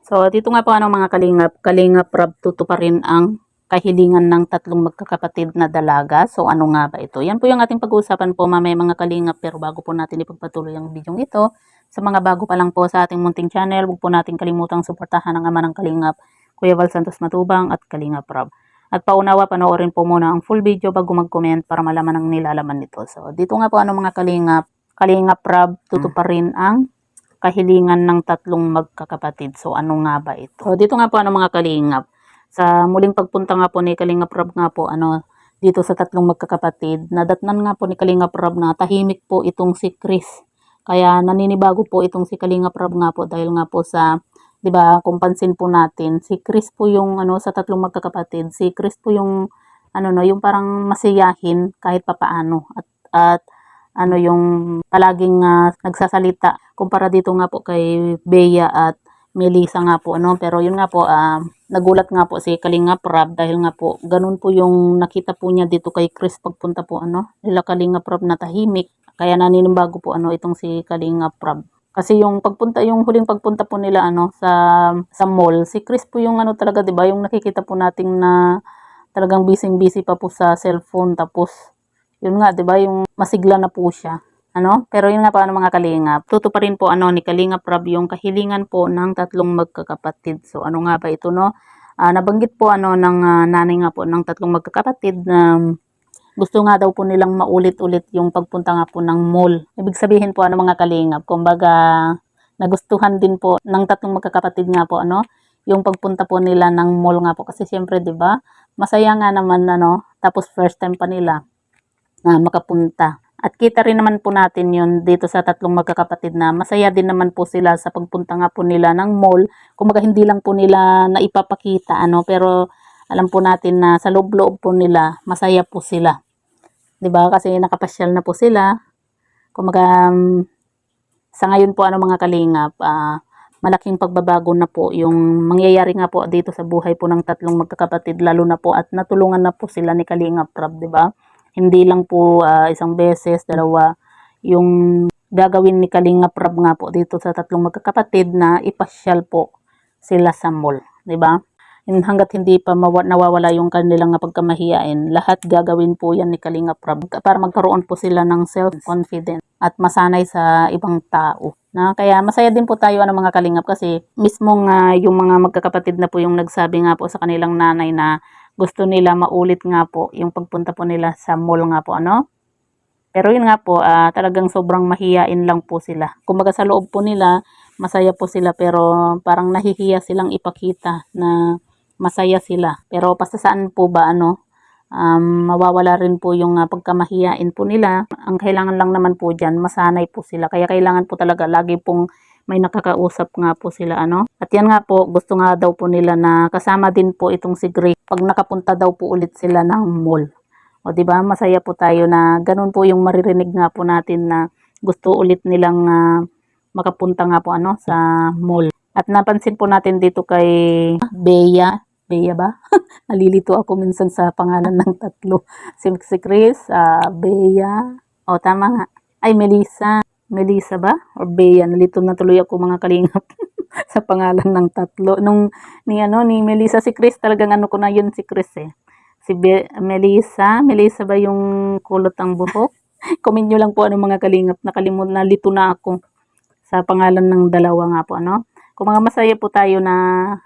So, dito nga po mga kalingap Rab, tutuparin ang kahilingan ng tatlong magkakapatid na dalaga. So, ano nga ba ito? Yan po yung ating pag-uusapan po mamaya mga kalingap. Pero bago po natin ipagpatuloy ang video ito, sa mga bago pa lang po sa ating munting channel, huwag po natin kalimutang suportahan ang ama ng kalingap, Kuya Val Santos Matubang at Kalingap Rab. At paunawa, panoorin po muna ang full video bago mag-comment para malaman ang nilalaman nito. So, dito nga po mga kalingap Rab, tutuparin ang kahilingan ng tatlong magkakapatid. So, ano nga ba ito? So, dito nga po mga kalingap. Sa muling pagpunta nga po ni Kalingap Rab nga po, dito sa tatlong magkakapatid, nadatnan nga po ni Kalingap Rab na tahimik po itong si Chris. Kaya naninibago po itong si Kalingap Rab nga po dahil nga po sa, 'di ba, kung pansin po natin, si Chris po yung sa tatlong magkakapatid, si Chris po yung yung parang masiyahin kahit papaano at yung palaging nagsasalita kumpara dito nga po kay Bea at Melissa nga po pero yun nga po nagulat nga po si Kalingap Rab dahil nga po ganun po yung nakita po niya dito kay Chris pagpunta po nila Kalingap Rab na tahimik, kaya naninimbago po itong si Kalingap Rab. Kasi yung huling pagpunta po nila sa mall, si Chris po yung talaga, 'di ba, yung nakikita po nating na talagang busy pa po sa cellphone, tapos yun nga, 'di ba, yung masigla na po siya. Pero yun nga pa mga kalingap. Tutuparin po ni Kalingap Rab yung kahilingan po ng tatlong magkakapatid. So ano nga ba ito nabanggit po ng nanay nga po ng tatlong magkakapatid na gusto nga daw po nilang maulit-ulit yung pagpunta nga po ng mall. Ibig sabihin po mga kalingap, kumbaga nagustuhan din po ng tatlong magkakapatid nga po yung pagpunta po nila ng mall nga po, kasi siyempre 'di ba, masaya nga naman tapos first time pa nila na makapunta. At kita rin naman po natin yun dito sa tatlong magkakapatid na masaya din naman po sila sa pagpunta nga po nila ng mall. Kumbaga hindi lang po nila naipapakita pero alam po natin na sa loob-loob po nila masaya po sila. 'Di ba? Kasi nakapasyal na po sila. Kumbaga sa ngayon po mga kalingap, malaking pagbabago na po yung mangyayari nga po dito sa buhay po ng tatlong magkakapatid, lalo na po at natulungan na po sila ni Kalingap Rab, 'di ba? Hindi lang po isang beses, dalawa, yung gagawin ni Kalingap Rab nga po dito sa tatlong magkakapatid na ipasyal po sila sa mall, 'di ba? Hangga't hindi pa nawawala yung kanilang pagkamahiyain, lahat gagawin po yan ni Kalingap Rab para magkaroon po sila ng self-confidence at masanay sa ibang tao. Kaya masaya din po tayo mga kalingap, kasi mismong yung mga magkakapatid na po yung nagsabi nga po sa kanilang nanay na gusto nila maulit nga po yung pagpunta po nila sa mall nga po Pero yun nga po, talagang sobrang mahiyain lang po sila. Kumbaga sa loob po nila, masaya po sila, pero parang nahihiya silang ipakita na masaya sila. Pero basta saan po ba mawawala rin po yung pagkamahiyain po nila. Ang kailangan lang naman po dyan, masanay po sila. Kaya kailangan po talaga lagi pong may nakakausap nga po sila At yan nga po, gusto nga daw po nila na kasama din po itong si Grace pag nakapunta daw po ulit sila ng mall. O 'di ba, masaya po tayo na ganun po yung maririnig nga po natin na gusto ulit nilang makapunta nga po sa mall. At napansin po natin dito kay Bea ba? Nalilito ako minsan sa pangalan ng tatlo. Si Chris, Bea, tama nga. Ay, Melissa. Melissa ba? Or Bea? Nalito na tuloy ako mga kalingap sa pangalan ng tatlo. Ni Melissa, si Chris, talagang ko na yun si Chris eh. Si Melissa ba yung kulot ang buhok? Comment nyo lang po mga kalingap. Nalito na ako sa pangalan ng dalawa nga po Kung mga masaya po tayo na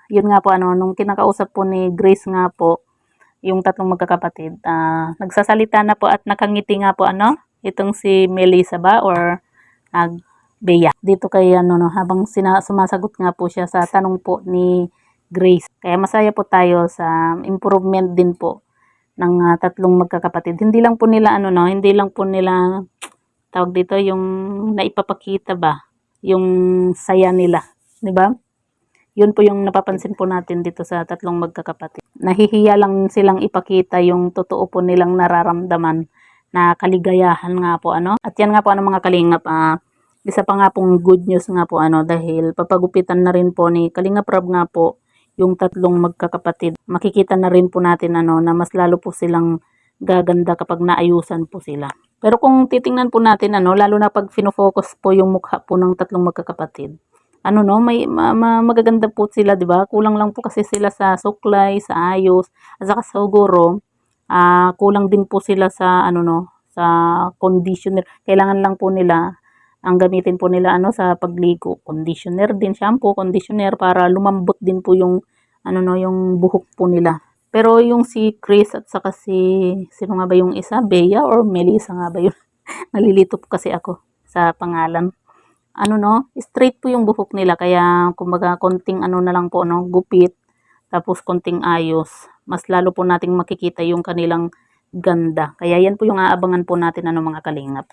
yun nga po nung kinakausap po ni Grace nga po yung tatlong magkakapatid, nagsasalita na po at nakangiti nga po itong si Melissa ba or Bea dito kay habang sumasagot nga po siya sa tanong po ni Grace. Kaya masaya po tayo sa improvement din po ng tatlong magkakapatid. Hindi lang po nila hindi lang po nila tawag dito yung naipapakita ba yung saya nila, 'di ba? Yun po yung napapansin po natin dito sa tatlong magkakapatid. Nahihiya lang silang ipakita yung totoo po nilang nararamdaman na kaligayahan nga po At yan nga po mga kalingap, isa pa nga pong good news nga po dahil papagupitan na rin po ni Kalingap Rab nga po yung tatlong magkakapatid. Makikita na rin po natin na mas lalo po silang gaganda kapag naayusan po sila. Pero kung titingnan po natin lalo na pag fino-focus po yung mukha po ng tatlong magkakapatid, ano no, may magaganda po sila, 'di ba? Kulang lang po kasi sila sa suklay, sa ayos, at saka siguro kulang din po sila sa ano no, sa conditioner. Kailangan lang po nila ang gamitin po nila ano sa pagligo, conditioner din, shampoo, conditioner para lumambot din po yung ano no, yung buhok po nila. Pero yung si Chris at saka sino nga ba yung isa, Bea or Melissa nga ba yun? Nalilito po kasi ako sa pangalan. Ano 'no, straight po yung buhok nila kaya kumbaga konting ano na lang po 'no, gupit, tapos konting ayos. Mas lalo po nating makikita yung kanilang ganda. Kaya yan po yung aabangan po natin ano mga kalingap.